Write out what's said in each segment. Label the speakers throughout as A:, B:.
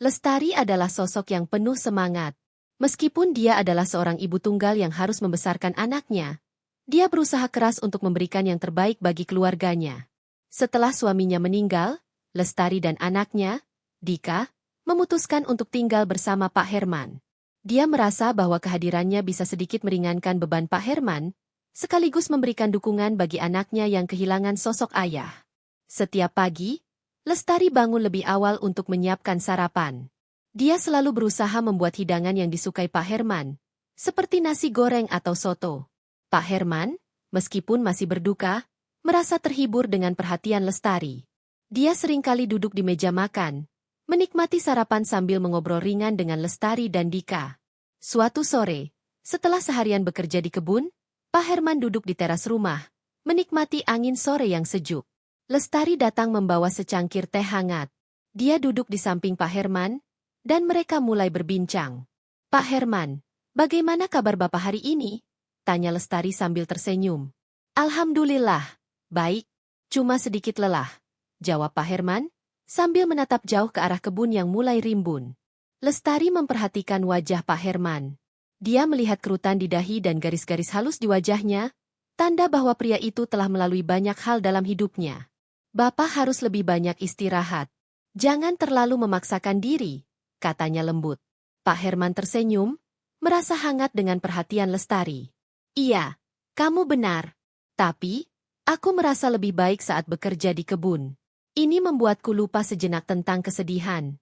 A: Lestari adalah sosok yang penuh semangat. Meskipun dia adalah seorang ibu tunggal yang harus membesarkan anaknya, dia berusaha keras untuk memberikan yang terbaik bagi keluarganya. Setelah suaminya meninggal, Lestari dan anaknya, Dika, memutuskan untuk tinggal bersama Pak Herman. Dia merasa bahwa kehadirannya bisa sedikit meringankan beban Pak Herman, sekaligus memberikan dukungan bagi anaknya yang kehilangan sosok ayah. Setiap pagi, Lestari bangun lebih awal untuk menyiapkan sarapan. Dia selalu berusaha membuat hidangan yang disukai Pak Herman, seperti nasi goreng atau soto. Pak Herman, meskipun masih berduka, merasa terhibur dengan perhatian Lestari. Dia seringkali duduk di meja makan, menikmati sarapan sambil mengobrol ringan dengan Lestari dan Dika. Suatu sore, setelah seharian bekerja di kebun, Pak Herman duduk di teras rumah, menikmati angin sore yang sejuk. Lestari datang membawa secangkir teh hangat. Dia duduk di samping Pak Herman, dan mereka mulai berbincang. "Pak Herman, bagaimana kabar Bapak hari ini?" tanya Lestari sambil tersenyum. "Alhamdulillah, baik, cuma sedikit lelah," jawab Pak Herman, sambil menatap jauh ke arah kebun yang mulai rimbun. Lestari memperhatikan wajah Pak Herman. Dia melihat kerutan di dahi dan garis-garis halus di wajahnya, tanda bahwa pria itu telah melalui banyak hal dalam hidupnya. "Bapak harus lebih banyak istirahat. Jangan terlalu memaksakan diri," katanya lembut. Pak Herman tersenyum, merasa hangat dengan perhatian Lestari. "Iya, kamu benar. Tapi, aku merasa lebih baik saat bekerja di kebun. Ini membuatku lupa sejenak tentang kesedihan."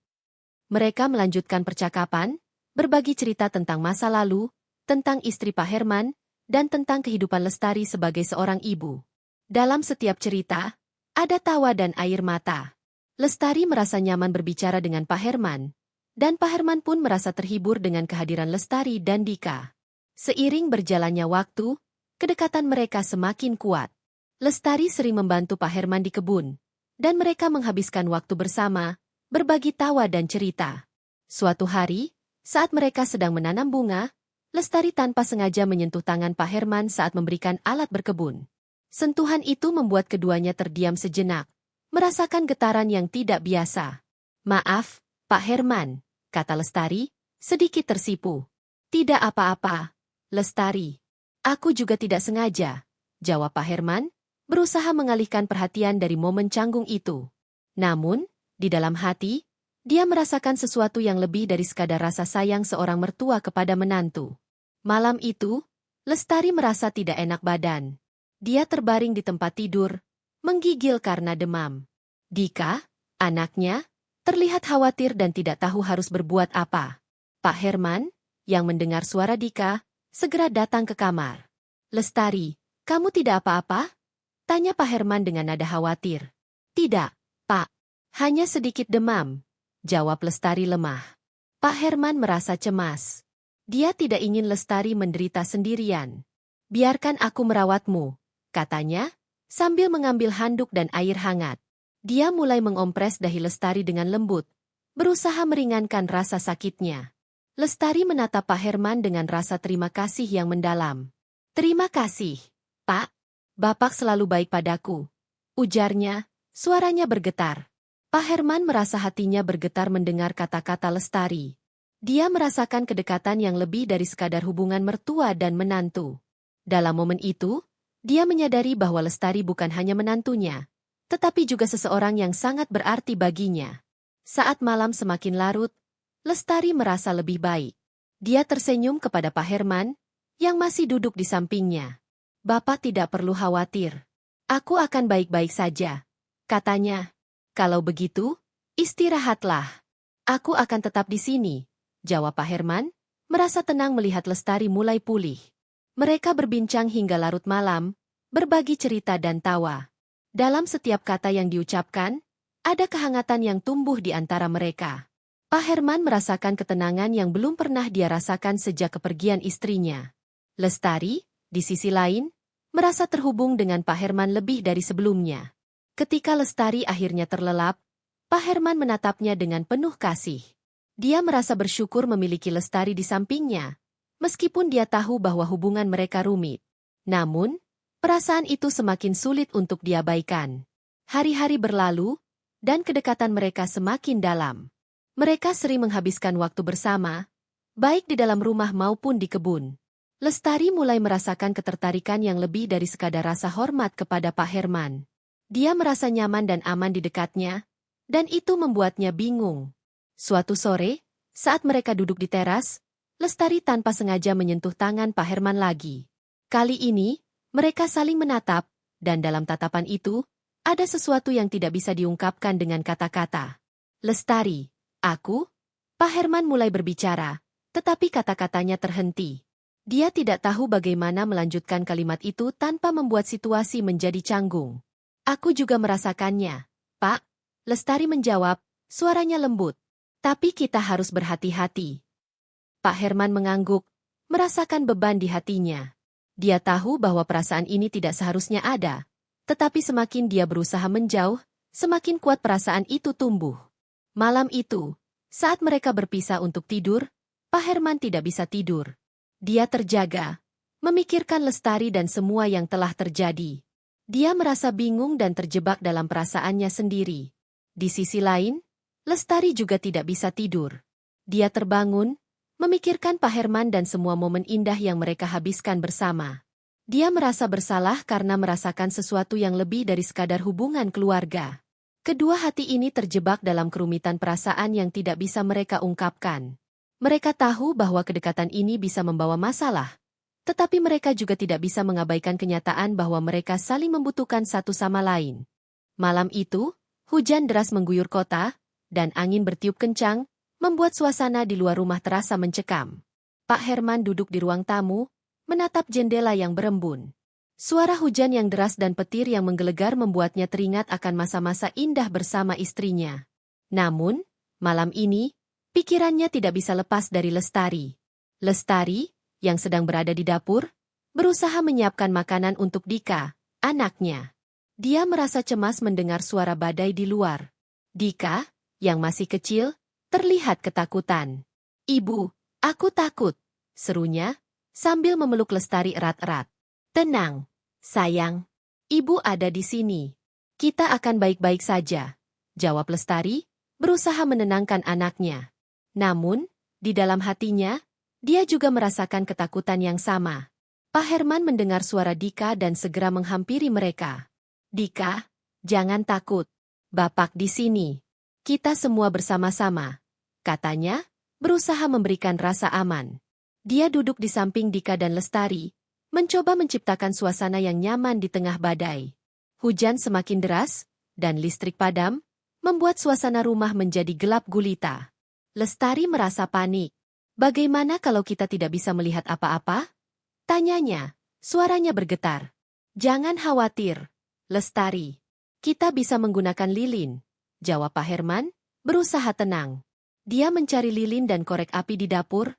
A: Mereka melanjutkan percakapan, berbagi cerita tentang masa lalu, tentang istri Pak Herman, dan tentang kehidupan Lestari sebagai seorang ibu. Dalam setiap cerita, ada tawa dan air mata. Lestari merasa nyaman berbicara dengan Pak Herman, dan Pak Herman pun merasa terhibur dengan kehadiran Lestari dan Dika. Seiring berjalannya waktu, kedekatan mereka semakin kuat. Lestari sering membantu Pak Herman di kebun, dan mereka menghabiskan waktu bersama, berbagi tawa dan cerita. Suatu hari, saat mereka sedang menanam bunga, Lestari tanpa sengaja menyentuh tangan Pak Herman saat memberikan alat berkebun. Sentuhan itu membuat keduanya terdiam sejenak, merasakan getaran yang tidak biasa. "Maaf, Pak Herman," kata Lestari, sedikit tersipu. "Tidak apa-apa, Lestari. Aku juga tidak sengaja," jawab Pak Herman, berusaha mengalihkan perhatian dari momen canggung itu. Namun, di dalam hati, dia merasakan sesuatu yang lebih dari sekadar rasa sayang seorang mertua kepada menantu. Malam itu, Lestari merasa tidak enak badan. Dia terbaring di tempat tidur, menggigil karena demam. Dika, anaknya, terlihat khawatir dan tidak tahu harus berbuat apa. Pak Herman, yang mendengar suara Dika, segera datang ke kamar. "Lestari, kamu tidak apa-apa?" tanya Pak Herman dengan nada khawatir. "Tidak, Pak. Hanya sedikit demam," jawab Lestari lemah. Pak Herman merasa cemas. Dia tidak ingin Lestari menderita sendirian. "Biarkan aku merawatmu," katanya, sambil mengambil handuk dan air hangat. Dia mulai mengompres dahi Lestari dengan lembut, berusaha meringankan rasa sakitnya. Lestari menatap Pak Herman dengan rasa terima kasih yang mendalam. "Terima kasih, Pak. Bapak selalu baik padaku," ujarnya, suaranya bergetar. Pak Herman merasa hatinya bergetar mendengar kata-kata Lestari. Dia merasakan kedekatan yang lebih dari sekadar hubungan mertua dan menantu. Dalam momen itu, dia menyadari bahwa Lestari bukan hanya menantunya, tetapi juga seseorang yang sangat berarti baginya. Saat malam semakin larut, Lestari merasa lebih baik. Dia tersenyum kepada Pak Herman, yang masih duduk di sampingnya. "Bapak tidak perlu khawatir. Aku akan baik-baik saja," katanya. "Kalau begitu, istirahatlah." "Aku akan tetap di sini," jawab Pak Herman, merasa tenang melihat Lestari mulai pulih. Mereka berbincang hingga larut malam, berbagi cerita dan tawa. Dalam setiap kata yang diucapkan, ada kehangatan yang tumbuh di antara mereka. Pak Herman merasakan ketenangan yang belum pernah dia rasakan sejak kepergian istrinya. Lestari, di sisi lain, merasa terhubung dengan Pak Herman lebih dari sebelumnya. Ketika Lestari akhirnya terlelap, Pak Herman menatapnya dengan penuh kasih. Dia merasa bersyukur memiliki Lestari di sampingnya, meskipun dia tahu bahwa hubungan mereka rumit. Namun, perasaan itu semakin sulit untuk diabaikan. Hari-hari berlalu, dan kedekatan mereka semakin dalam. Mereka sering menghabiskan waktu bersama, baik di dalam rumah maupun di kebun. Lestari mulai merasakan ketertarikan yang lebih dari sekadar rasa hormat kepada Pak Herman. Dia merasa nyaman dan aman di dekatnya, dan itu membuatnya bingung. Suatu sore, saat mereka duduk di teras, Lestari tanpa sengaja menyentuh tangan Pak Herman lagi. Kali ini, mereka saling menatap, dan dalam tatapan itu, ada sesuatu yang tidak bisa diungkapkan dengan kata-kata. Lestari, aku? Pak Herman mulai berbicara, tetapi kata-katanya terhenti. Dia tidak tahu bagaimana melanjutkan kalimat itu tanpa membuat situasi menjadi canggung. Aku juga merasakannya, Pak. Lestari menjawab, suaranya lembut. Tapi kita harus berhati-hati. Pak Herman mengangguk, merasakan beban di hatinya. Dia tahu bahwa perasaan ini tidak seharusnya ada. Tetapi semakin dia berusaha menjauh, semakin kuat perasaan itu tumbuh. Malam itu, saat mereka berpisah untuk tidur, Pak Herman tidak bisa tidur. Dia terjaga, memikirkan Lestari dan semua yang telah terjadi. Dia merasa bingung dan terjebak dalam perasaannya sendiri. Di sisi lain, Lestari juga tidak bisa tidur. Dia terbangun, memikirkan Pak Herman dan semua momen indah yang mereka habiskan bersama. Dia merasa bersalah karena merasakan sesuatu yang lebih dari sekadar hubungan keluarga. Kedua hati ini terjebak dalam kerumitan perasaan yang tidak bisa mereka ungkapkan. Mereka tahu bahwa kedekatan ini bisa membawa masalah. Tetapi mereka juga tidak bisa mengabaikan kenyataan bahwa mereka saling membutuhkan satu sama lain. Malam itu, hujan deras mengguyur kota, dan angin bertiup kencang, membuat suasana di luar rumah terasa mencekam. Pak Herman duduk di ruang tamu, menatap jendela yang berembun. Suara hujan yang deras dan petir yang menggelegar membuatnya teringat akan masa-masa indah bersama istrinya. Namun, malam ini, pikirannya tidak bisa lepas dari Lestari. Lestari, yang sedang berada di dapur, berusaha menyiapkan makanan untuk Dika, anaknya. Dia merasa cemas mendengar suara badai di luar. Dika, yang masih kecil, terlihat ketakutan. "Ibu, aku takut," serunya, sambil memeluk Lestari erat-erat. "Tenang, sayang. Ibu ada di sini. Kita akan baik-baik saja," jawab Lestari, berusaha menenangkan anaknya. Namun, di dalam hatinya, dia juga merasakan ketakutan yang sama. Pak Herman mendengar suara Dika dan segera menghampiri mereka. "Dika, jangan takut. Bapak di sini. Kita semua bersama-sama," katanya, berusaha memberikan rasa aman. Dia duduk di samping Dika dan Lestari, mencoba menciptakan suasana yang nyaman di tengah badai. Hujan semakin deras, dan listrik padam, membuat suasana rumah menjadi gelap gulita. Lestari merasa panik. "Bagaimana kalau kita tidak bisa melihat apa-apa?" tanyanya, suaranya bergetar. "Jangan khawatir, Lestari. Kita bisa menggunakan lilin," jawab Pak Herman, berusaha tenang. Dia mencari lilin dan korek api di dapur,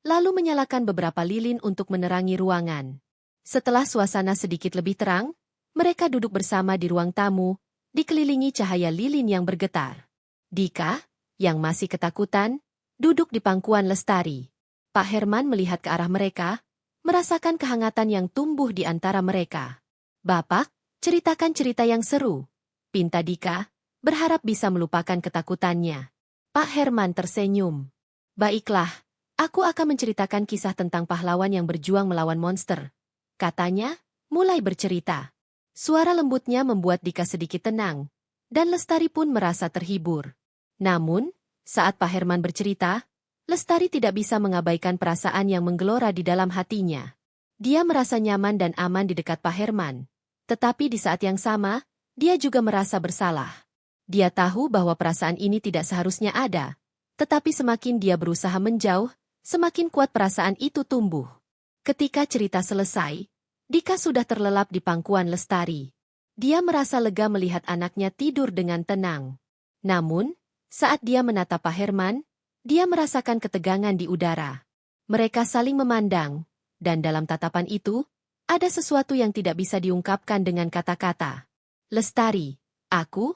A: lalu menyalakan beberapa lilin untuk menerangi ruangan. Setelah suasana sedikit lebih terang, mereka duduk bersama di ruang tamu, dikelilingi cahaya lilin yang bergetar. Dika, yang masih ketakutan, duduk di pangkuan Lestari. Pak Herman melihat ke arah mereka, merasakan kehangatan yang tumbuh di antara mereka. "Bapak, ceritakan cerita yang seru," pinta Dika, berharap bisa melupakan ketakutannya. Pak Herman tersenyum. "Baiklah, aku akan menceritakan kisah tentang pahlawan yang berjuang melawan monster," katanya, mulai bercerita. Suara lembutnya membuat Dika sedikit tenang, dan Lestari pun merasa terhibur. Namun, saat Pak Herman bercerita, Lestari tidak bisa mengabaikan perasaan yang menggelora di dalam hatinya. Dia merasa nyaman dan aman di dekat Pak Herman. Tetapi di saat yang sama, dia juga merasa bersalah. Dia tahu bahwa perasaan ini tidak seharusnya ada. Tetapi semakin dia berusaha menjauh, semakin kuat perasaan itu tumbuh. Ketika cerita selesai, Dika sudah terlelap di pangkuan Lestari. Dia merasa lega melihat anaknya tidur dengan tenang. Namun, saat dia menatap Pak Herman, dia merasakan ketegangan di udara. Mereka saling memandang, dan dalam tatapan itu, ada sesuatu yang tidak bisa diungkapkan dengan kata-kata. "Lestari, aku?"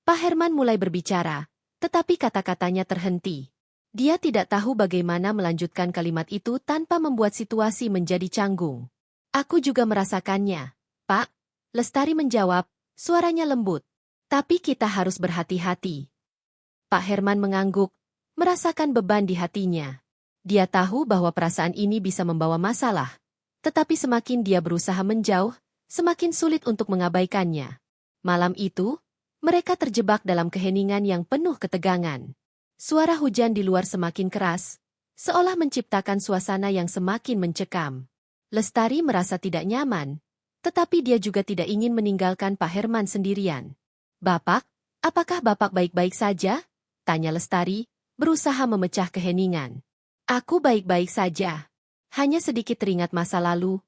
A: Pak Herman mulai berbicara, tetapi kata-katanya terhenti. Dia tidak tahu bagaimana melanjutkan kalimat itu tanpa membuat situasi menjadi canggung. "Aku juga merasakannya, Pak," Lestari menjawab, suaranya lembut. "Tapi kita harus berhati-hati." Pak Herman mengangguk, merasakan beban di hatinya. Dia tahu bahwa perasaan ini bisa membawa masalah, tetapi semakin dia berusaha menjauh, semakin sulit untuk mengabaikannya. Malam itu, mereka terjebak dalam keheningan yang penuh ketegangan. Suara hujan di luar semakin keras, seolah menciptakan suasana yang semakin mencekam. Lestari merasa tidak nyaman, tetapi dia juga tidak ingin meninggalkan Pak Herman sendirian. "Bapak, apakah Bapak baik-baik saja?" tanya Lestari, berusaha memecah keheningan. "Aku baik-baik saja. Hanya sedikit teringat masa lalu,"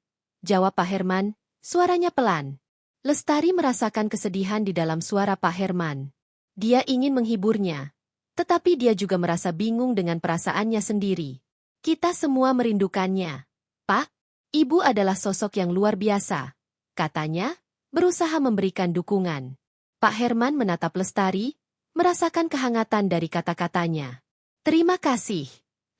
A: jawab Pak Herman, suaranya pelan. Lestari merasakan kesedihan di dalam suara Pak Herman. Dia ingin menghiburnya, tetapi dia juga merasa bingung dengan perasaannya sendiri. "Kita semua merindukannya, Pak. Ibu adalah sosok yang luar biasa," katanya, berusaha memberikan dukungan. Pak Herman menatap Lestari, merasakan kehangatan dari kata-katanya. "Terima kasih,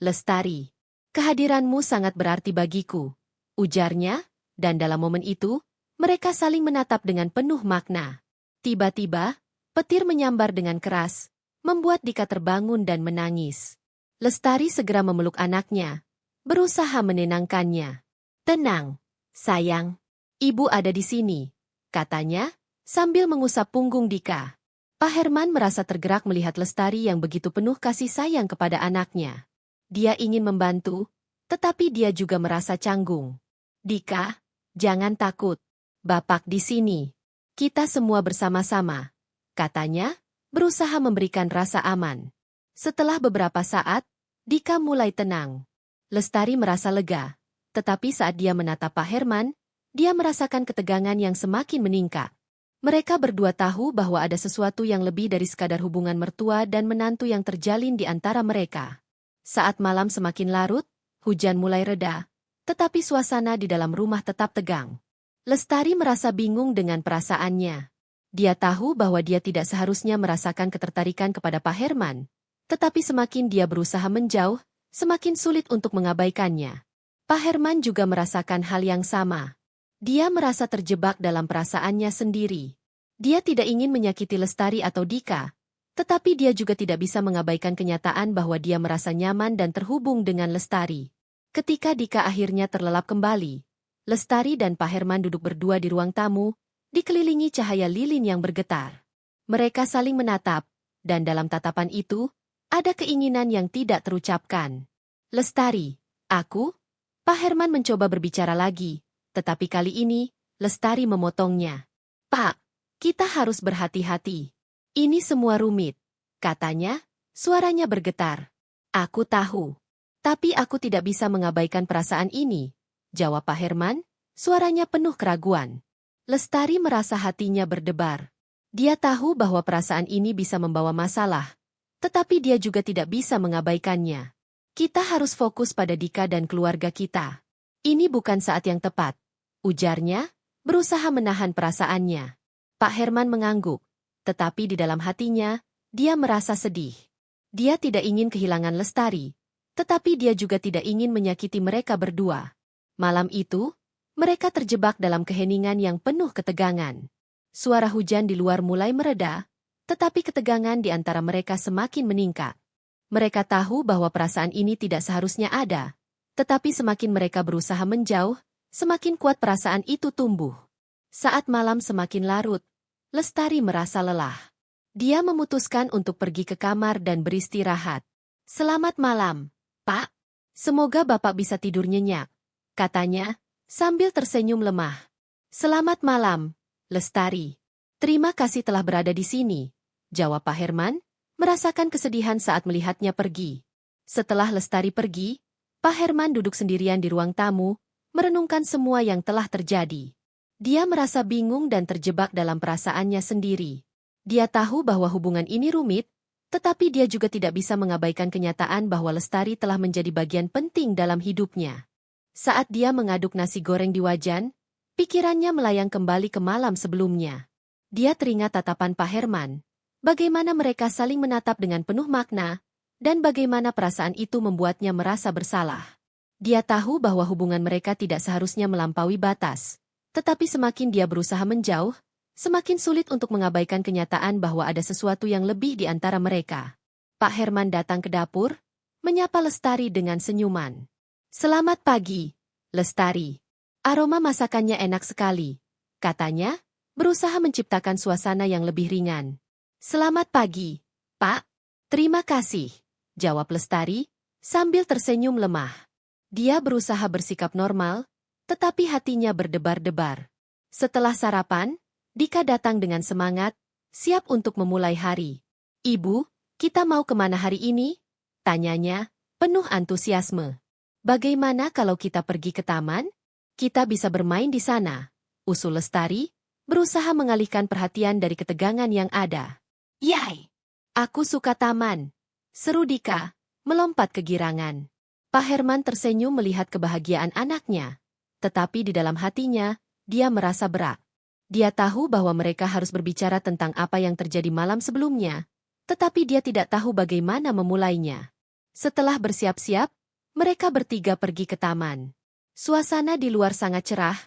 A: Lestari. Kehadiranmu sangat berarti bagiku," ujarnya, dan dalam momen itu, mereka saling menatap dengan penuh makna. Tiba-tiba, petir menyambar dengan keras, membuat Dika terbangun dan menangis. Lestari segera memeluk anaknya, berusaha menenangkannya. "Tenang, sayang. Ibu ada di sini," katanya, sambil mengusap punggung Dika. Pak Herman merasa tergerak melihat Lestari yang begitu penuh kasih sayang kepada anaknya. Dia ingin membantu, tetapi dia juga merasa canggung. "Dika, jangan takut. Bapak di sini. Kita semua bersama-sama," katanya, berusaha memberikan rasa aman. Setelah beberapa saat, Dika mulai tenang. Lestari merasa lega, tetapi saat dia menatap Pak Herman, dia merasakan ketegangan yang semakin meningkat. Mereka berdua tahu bahwa ada sesuatu yang lebih dari sekadar hubungan mertua dan menantu yang terjalin di antara mereka. Saat malam semakin larut, hujan mulai reda, tetapi suasana di dalam rumah tetap tegang. Lestari merasa bingung dengan perasaannya. Dia tahu bahwa dia tidak seharusnya merasakan ketertarikan kepada Pak Herman, tetapi semakin dia berusaha menjauh, semakin sulit untuk mengabaikannya. Pak Herman juga merasakan hal yang sama. Dia merasa terjebak dalam perasaannya sendiri. Dia tidak ingin menyakiti Lestari atau Dika, tetapi dia juga tidak bisa mengabaikan kenyataan bahwa dia merasa nyaman dan terhubung dengan Lestari. Ketika Dika akhirnya terlelap kembali, Lestari dan Pak Herman duduk berdua di ruang tamu, dikelilingi cahaya lilin yang bergetar. Mereka saling menatap, dan dalam tatapan itu, ada keinginan yang tidak terucapkan. "Lestari, aku?" Pak Herman mencoba berbicara lagi, tetapi kali ini, Lestari memotongnya. "Pak, kita harus berhati-hati. Ini semua rumit," katanya, suaranya bergetar. "Aku tahu. Tapi aku tidak bisa mengabaikan perasaan ini," jawab Pak Herman, suaranya penuh keraguan. Lestari merasa hatinya berdebar. Dia tahu bahwa perasaan ini bisa membawa masalah, tetapi dia juga tidak bisa mengabaikannya. "Kita harus fokus pada Dika dan keluarga kita. Ini bukan saat yang tepat," ujarnya, berusaha menahan perasaannya. Pak Herman mengangguk, tetapi di dalam hatinya, dia merasa sedih. Dia tidak ingin kehilangan Lestari, tetapi dia juga tidak ingin menyakiti mereka berdua. Malam itu, mereka terjebak dalam keheningan yang penuh ketegangan. Suara hujan di luar mulai mereda, tetapi ketegangan di antara mereka semakin meningkat. Mereka tahu bahwa perasaan ini tidak seharusnya ada, tetapi semakin mereka berusaha menjauh, semakin kuat perasaan itu tumbuh. Saat malam semakin larut, Lestari merasa lelah. Dia memutuskan untuk pergi ke kamar dan beristirahat. "Selamat malam, Pak. Semoga Bapak bisa tidur nyenyak," katanya, sambil tersenyum lemah. "Selamat malam, Lestari. Terima kasih telah berada di sini," jawab Pak Herman, merasakan kesedihan saat melihatnya pergi. Setelah Lestari pergi, Pak Herman duduk sendirian di ruang tamu, merenungkan semua yang telah terjadi. Dia merasa bingung dan terjebak dalam perasaannya sendiri. Dia tahu bahwa hubungan ini rumit, tetapi dia juga tidak bisa mengabaikan kenyataan bahwa Lestari telah menjadi bagian penting dalam hidupnya. Saat dia mengaduk nasi goreng di wajan, pikirannya melayang kembali ke malam sebelumnya. Dia teringat tatapan Pak Herman, bagaimana mereka saling menatap dengan penuh makna, dan bagaimana perasaan itu membuatnya merasa bersalah. Dia tahu bahwa hubungan mereka tidak seharusnya melampaui batas. Tetapi semakin dia berusaha menjauh, semakin sulit untuk mengabaikan kenyataan bahwa ada sesuatu yang lebih di antara mereka. Pak Herman datang ke dapur, menyapa Lestari dengan senyuman. Selamat pagi, Lestari. Aroma masakannya enak sekali, katanya, berusaha menciptakan suasana yang lebih ringan. Selamat pagi, Pak. Terima kasih, jawab Lestari, sambil tersenyum lemah. Dia berusaha bersikap normal, tetapi hatinya berdebar-debar. Setelah sarapan, Dika datang dengan semangat, siap untuk memulai hari. Ibu, kita mau kemana hari ini? Tanyanya, penuh antusiasme. Bagaimana kalau kita pergi ke taman? Kita bisa bermain di sana, usul Lestari, berusaha mengalihkan perhatian dari ketegangan yang ada. Yai! Aku suka taman, seru Dika, melompat kegirangan. Pak Herman tersenyum melihat kebahagiaan anaknya. Tetapi di dalam hatinya, dia merasa berat. Dia tahu bahwa mereka harus berbicara tentang apa yang terjadi malam sebelumnya, tetapi dia tidak tahu bagaimana memulainya. Setelah bersiap-siap, mereka bertiga pergi ke taman. Suasana di luar sangat cerah,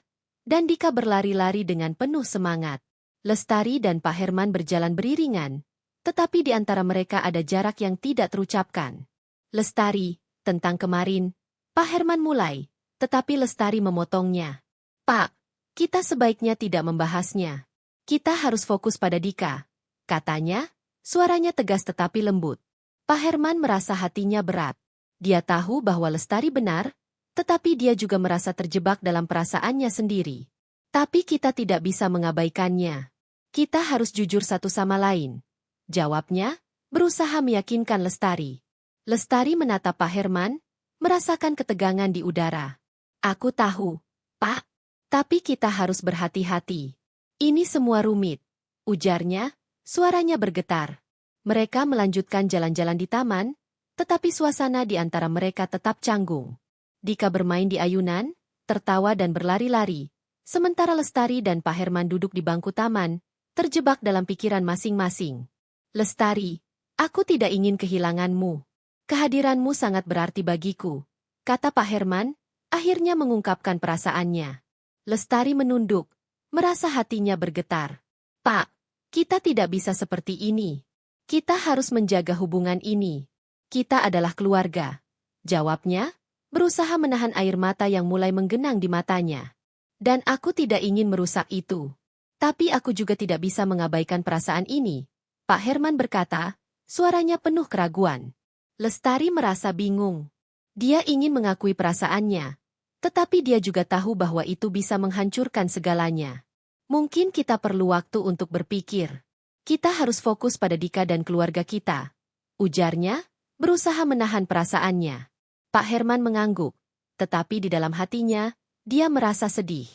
A: dan Dika berlari-lari dengan penuh semangat. Lestari dan Pak Herman berjalan beriringan, tetapi di antara mereka ada jarak yang tidak terucapkan. Lestari, tentang kemarin, Pak Herman mulai, tetapi Lestari memotongnya. Pak, kita sebaiknya tidak membahasnya. Kita harus fokus pada Dika, katanya, suaranya tegas tetapi lembut. Pak Herman merasa hatinya berat. Dia tahu bahwa Lestari benar, tetapi dia juga merasa terjebak dalam perasaannya sendiri. Tapi kita tidak bisa mengabaikannya. Kita harus jujur satu sama lain. Jawabnya, berusaha meyakinkan Lestari. Lestari menatap Pak Herman, merasakan ketegangan di udara. Aku tahu, Pak. Tapi kita harus berhati-hati. Ini semua rumit, ujarnya, suaranya bergetar. Mereka melanjutkan jalan-jalan di taman, tetapi suasana di antara mereka tetap canggung. Dika bermain di ayunan, tertawa dan berlari-lari, sementara Lestari dan Pak Herman duduk di bangku taman, terjebak dalam pikiran masing-masing. Lestari, aku tidak ingin kehilanganmu. Kehadiranmu sangat berarti bagiku, kata Pak Herman, akhirnya mengungkapkan perasaannya. Lestari menunduk, merasa hatinya bergetar. Pak, kita tidak bisa seperti ini. Kita harus menjaga hubungan ini. Kita adalah keluarga, jawabnya, berusaha menahan air mata yang mulai menggenang di matanya. Dan aku tidak ingin merusak itu. Tapi aku juga tidak bisa mengabaikan perasaan ini, Pak Herman berkata, suaranya penuh keraguan. Lestari merasa bingung. Dia ingin mengakui perasaannya, tetapi dia juga tahu bahwa itu bisa menghancurkan segalanya. Mungkin kita perlu waktu untuk berpikir. Kita harus fokus pada Dika dan keluarga kita, ujarnya, berusaha menahan perasaannya. Pak Herman mengangguk, tetapi di dalam hatinya, dia merasa sedih.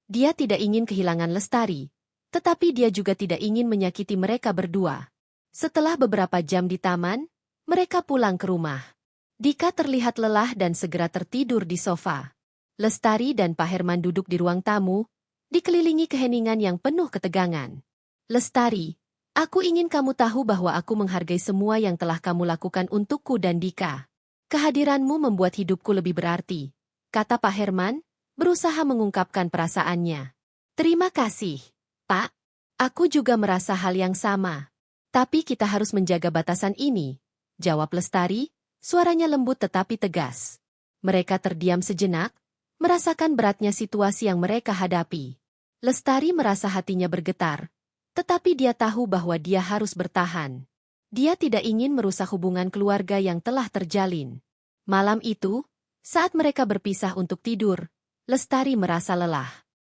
A: Dia tidak ingin kehilangan Lestari, tetapi dia juga tidak ingin menyakiti mereka berdua. Setelah beberapa jam di taman, mereka pulang ke rumah. Dika terlihat lelah dan segera tertidur di sofa. Lestari dan Pak Herman duduk di ruang tamu, dikelilingi keheningan yang penuh ketegangan. Lestari, aku ingin kamu tahu bahwa aku menghargai semua yang telah kamu lakukan untukku dan Dika. Kehadiranmu membuat hidupku lebih berarti, kata Pak Herman, berusaha mengungkapkan perasaannya. Terima kasih, Pak. Aku juga merasa hal yang sama. Tapi kita harus menjaga batasan ini, jawab Lestari, suaranya lembut tetapi tegas. Mereka terdiam sejenak, merasakan beratnya situasi yang mereka hadapi. Lestari merasa hatinya bergetar, tetapi dia tahu bahwa dia harus bertahan. Dia tidak ingin merusak hubungan keluarga yang telah terjalin. Malam itu, saat mereka berpisah untuk tidur, Lestari merasa lelah.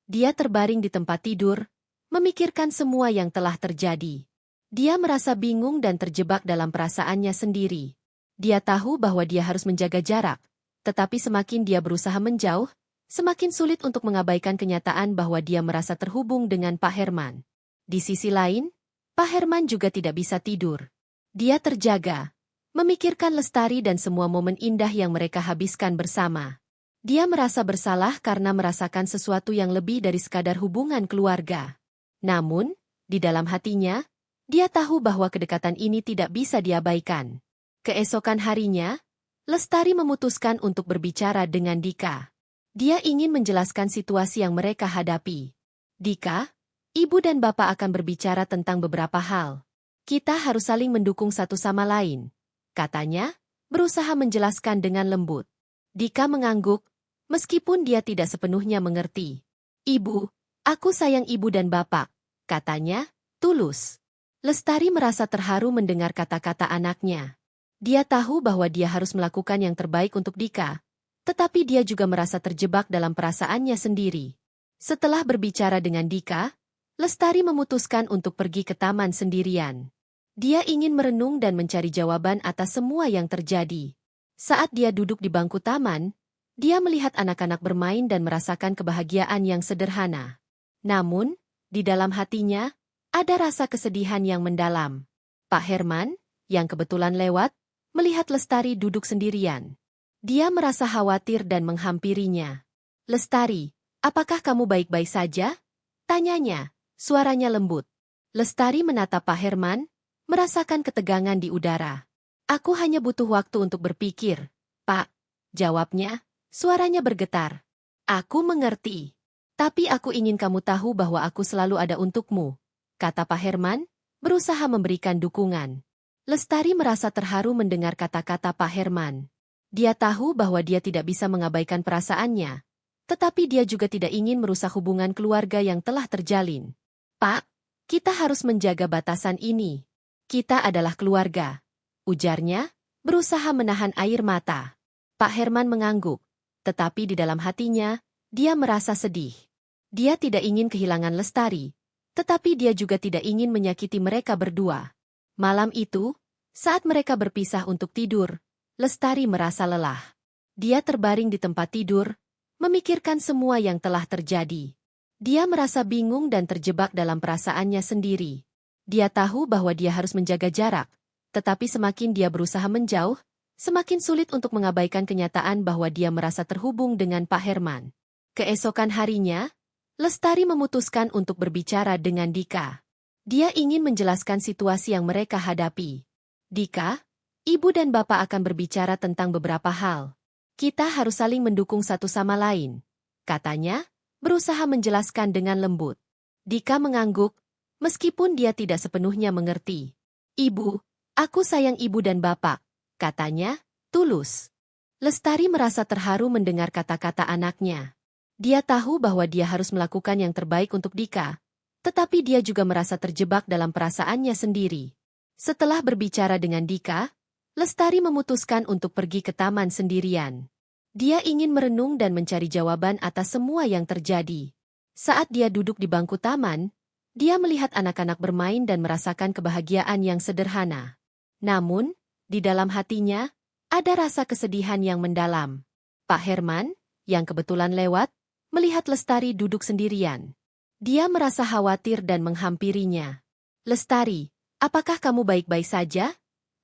A: Dia terbaring di tempat tidur, memikirkan semua yang telah terjadi. Dia merasa bingung dan terjebak dalam perasaannya sendiri. Dia tahu bahwa dia harus menjaga jarak, tetapi semakin dia berusaha menjauh, semakin sulit untuk mengabaikan kenyataan bahwa dia merasa terhubung dengan Pak Herman. Di sisi lain, Pak Herman juga tidak bisa tidur. Dia terjaga, memikirkan Lestari dan semua momen indah yang mereka habiskan bersama. Dia merasa bersalah karena merasakan sesuatu yang lebih dari sekadar hubungan keluarga. Namun, di dalam hatinya, dia tahu bahwa kedekatan ini tidak bisa diabaikan. Keesokan harinya, Lestari memutuskan untuk berbicara dengan Dika. Dia ingin menjelaskan situasi yang mereka hadapi. Dika, ibu dan bapak akan berbicara tentang beberapa hal. Kita harus saling mendukung satu sama lain, katanya, berusaha menjelaskan dengan lembut. Dika mengangguk, meskipun dia tidak sepenuhnya mengerti. Ibu, aku sayang ibu dan bapak, katanya, tulus. Lestari merasa terharu mendengar kata-kata anaknya. Dia tahu bahwa dia harus melakukan yang terbaik untuk Dika, tetapi dia juga merasa terjebak dalam perasaannya sendiri. Setelah berbicara dengan Dika, Lestari memutuskan untuk pergi ke taman sendirian. Dia ingin merenung dan mencari jawaban atas semua yang terjadi. Saat dia duduk di bangku taman, dia melihat anak-anak bermain dan merasakan kebahagiaan yang sederhana. Namun, di dalam hatinya, ada rasa kesedihan yang mendalam. Pak Herman, yang kebetulan lewat, melihat Lestari duduk sendirian. Dia merasa khawatir dan menghampirinya. Lestari, apakah kamu baik-baik saja? Tanyanya. Suaranya lembut. Lestari menatap Pak Herman, merasakan ketegangan di udara. Aku hanya butuh waktu untuk berpikir, Pak. Jawabnya, suaranya bergetar. Aku mengerti. Tapi aku ingin kamu tahu bahwa aku selalu ada untukmu, kata Pak Herman, berusaha memberikan dukungan. Lestari merasa terharu mendengar kata-kata Pak Herman. Dia tahu bahwa dia tidak bisa mengabaikan perasaannya, tetapi dia juga tidak ingin merusak hubungan keluarga yang telah terjalin. Pak, kita harus menjaga batasan ini. Kita adalah keluarga, ujarnya, berusaha menahan air mata. Pak Herman mengangguk, tetapi di dalam hatinya, dia merasa sedih. Dia tidak ingin kehilangan Lestari, tetapi dia juga tidak ingin menyakiti mereka berdua. Malam itu, saat mereka berpisah untuk tidur, Lestari merasa lelah. Dia terbaring di tempat tidur, memikirkan semua yang telah terjadi. Dia merasa bingung dan terjebak dalam perasaannya sendiri. Dia tahu bahwa dia harus menjaga jarak, tetapi semakin dia berusaha menjauh, semakin sulit untuk mengabaikan kenyataan bahwa dia merasa terhubung dengan Pak Herman. Keesokan harinya, Lestari memutuskan untuk berbicara dengan Dika. Dia ingin menjelaskan situasi yang mereka hadapi. Dika, ibu dan bapak akan berbicara tentang beberapa hal. Kita harus saling mendukung satu sama lain, katanya, berusaha menjelaskan dengan lembut. Dika mengangguk, meskipun dia tidak sepenuhnya mengerti. Ibu, aku sayang ibu dan bapak, katanya, tulus. Lestari merasa terharu mendengar kata-kata anaknya. Dia tahu bahwa dia harus melakukan yang terbaik untuk Dika, tetapi dia juga merasa terjebak dalam perasaannya sendiri. Setelah berbicara dengan Dika, Lestari memutuskan untuk pergi ke taman sendirian. Dia ingin merenung dan mencari jawaban atas semua yang terjadi. Saat dia duduk di bangku taman, dia melihat anak-anak bermain dan merasakan kebahagiaan yang sederhana. Namun, di dalam hatinya, ada rasa kesedihan yang mendalam. Pak Herman, yang kebetulan lewat, melihat Lestari duduk sendirian. Dia merasa khawatir dan menghampirinya. Lestari, apakah kamu baik-baik saja?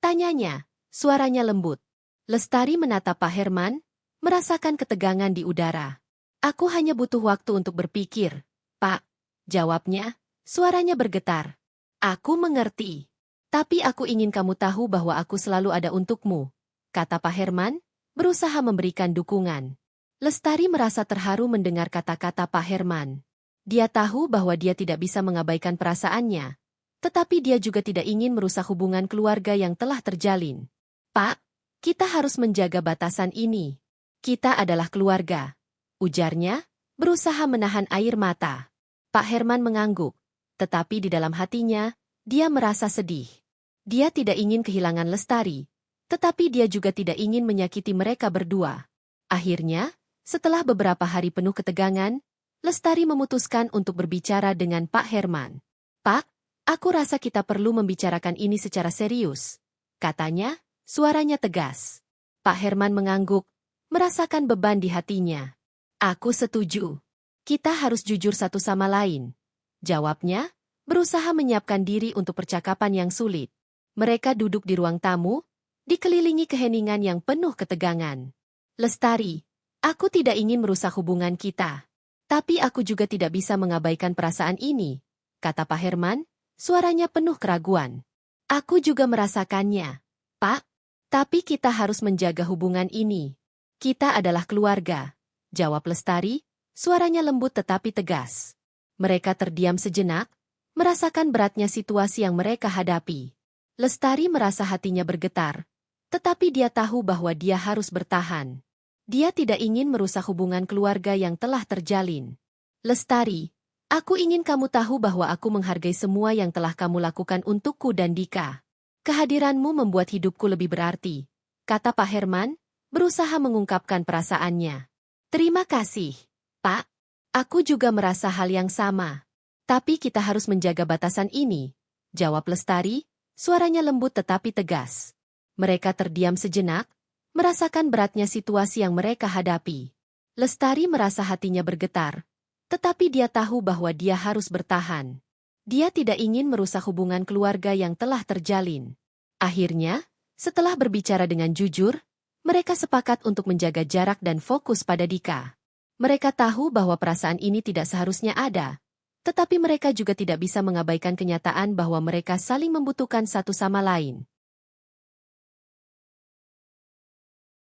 A: Tanyanya, suaranya lembut. Lestari menatap Pak Herman, merasakan ketegangan di udara. Aku hanya butuh waktu untuk berpikir, Pak. Jawabnya, suaranya bergetar. Aku mengerti. Tapi aku ingin kamu tahu bahwa aku selalu ada untukmu, kata Pak Herman, berusaha memberikan dukungan. Lestari merasa terharu mendengar kata-kata Pak Herman. Dia tahu bahwa dia tidak bisa mengabaikan perasaannya, tetapi dia juga tidak ingin merusak hubungan keluarga yang telah terjalin. Pak, kita harus menjaga batasan ini. Kita adalah keluarga, ujarnya, berusaha menahan air mata. Pak Herman mengangguk, tetapi di dalam hatinya, dia merasa sedih. Dia tidak ingin kehilangan Lestari, tetapi dia juga tidak ingin menyakiti mereka berdua. Akhirnya, setelah beberapa hari penuh ketegangan, Lestari memutuskan untuk berbicara dengan Pak Herman. Pak, aku rasa kita perlu membicarakan ini secara serius, katanya, suaranya tegas. Pak Herman mengangguk, merasakan beban di hatinya. Aku setuju. Kita harus jujur satu sama lain, jawabnya, berusaha menyiapkan diri untuk percakapan yang sulit. Mereka duduk di ruang tamu, dikelilingi keheningan yang penuh ketegangan. Lestari, aku tidak ingin merusak hubungan kita. Tapi aku juga tidak bisa mengabaikan perasaan ini, kata Pak Herman, suaranya penuh keraguan. Aku juga merasakannya, Pak. Tapi kita harus menjaga hubungan ini. Kita adalah keluarga, jawab Lestari, suaranya lembut tetapi tegas. Mereka terdiam sejenak, merasakan beratnya situasi yang mereka hadapi. Lestari merasa hatinya bergetar. Tetapi dia tahu bahwa dia harus bertahan. Dia tidak ingin merusak hubungan keluarga yang telah terjalin. Lestari, aku ingin kamu tahu bahwa aku menghargai semua yang telah kamu lakukan untukku dan Dika. Kehadiranmu membuat hidupku lebih berarti, kata Pak Herman, berusaha mengungkapkan perasaannya. Terima kasih, Pak. Aku juga merasa hal yang sama. Tapi kita harus menjaga batasan ini, jawab Lestari, suaranya lembut tetapi tegas. Mereka terdiam sejenak, merasakan beratnya situasi yang mereka hadapi. Lestari merasa hatinya bergetar, tetapi dia tahu bahwa dia harus bertahan. Dia tidak ingin merusak hubungan keluarga yang telah terjalin. Akhirnya, setelah berbicara dengan jujur, mereka sepakat untuk menjaga jarak dan fokus pada Dika. Mereka tahu bahwa perasaan ini tidak seharusnya ada, tetapi mereka juga tidak bisa mengabaikan kenyataan bahwa mereka saling membutuhkan satu sama lain.